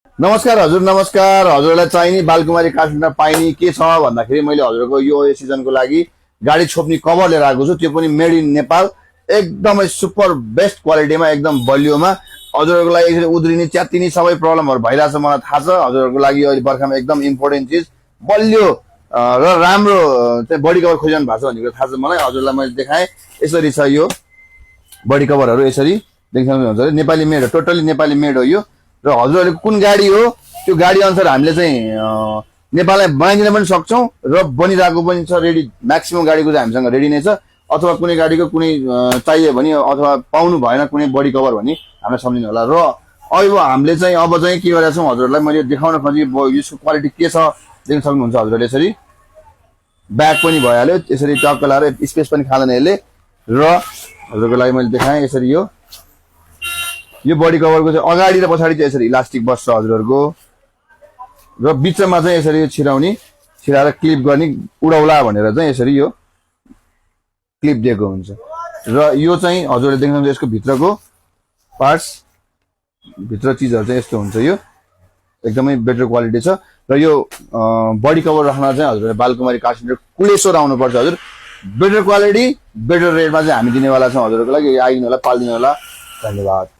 नमस्कार हजुर, नमस्कार। हजुरलाई चाहिने बालकुमारी काठमाडौँमा पाइने के छ भन्दाखेरि मैले हजुरको यो सिजनको लागि गाडी छोप्ने कभर लिएर आएको छु, त्यो पनि मेड इन नेपाल, एकदमै सुपर बेस्ट क्वालिटीमा, एकदम बलियोमा। हजुरहरूको लागि यसरी उद्रिने च्यातिने सबै प्रब्लमहरू भइरहेछ मलाई थाहा छ। हजुरहरूको लागि अहिले बर्खामा एकदम इम्पोर्टेन्ट चिज बलियो र राम्रो चाहिँ बडी कभर खोजिरहनु भएको छ भन्ने कुरा थाहा छ मलाई। हजुरलाई मैले देखाएँ, यसरी छ यो बडी कभरहरू, यसरी देख्न सक्नुहुन्छ। नेपाली मेड हो, टोटली नेपाली मेड हो यो। र हजुरहरूले कुन गाडी हो त्यो गाडी अनुसार हामीले चाहिँ नेपाललाई बनाइदिन पनि सक्छौँ र बनिरहेको पनि छ रेडी। म्याक्सिमम गाडीको चाहिँ हामीसँग रेडी नै छ। अथवा कुनै गाडीको कुनै चाहियो भने अथवा पाउनु भएन कुनै बडी कभर भने हामीलाई सम्झिनु होला। र अब हामीले चाहिँ अब चाहिँ के गरेका छौँ हजुरहरूलाई मैले देखाउन खोजेको यसको क्वालिटी के छ देख्न सक्नुहुन्छ हजुरहरूले। यसरी ब्याग पनि भइहाल्यो, यसरी टक्क लाएर स्पेस पनि खाँदैन यसले। र हजुरको लागि मैले देखाएँ यसरी यो बडी कभरको चाहिँ अगाडि र पछाडि चाहिँ यसरी इलास्टिक बस्छ हजुरहरूको, र बिचमा चाहिँ यसरी यो छिराएर क्लिप गर्ने उडाउला भनेर चाहिँ यसरी यो क्लिप दिएको हुन्छ। र यो चाहिँ हजुरले देख्न सक्नुहुन्छ यसको भित्रको पार्ट्स, भित्र चिजहरू चाहिँ यस्तो हुन्छ। यो एकदमै बेटर क्वालिटी छ। र यो बडी कभर राख्न चाहिँ हजुरले बालकुमारी काठमाडौँ कुलेश्वर आउनुपर्छ हजुर। बेटर क्वालिटी बेटर रेटमा चाहिँ हामी दिनेवाला छौँ हजुरहरूको लागि। आइदिनु होला, पालिदिनु होला। धन्यवाद।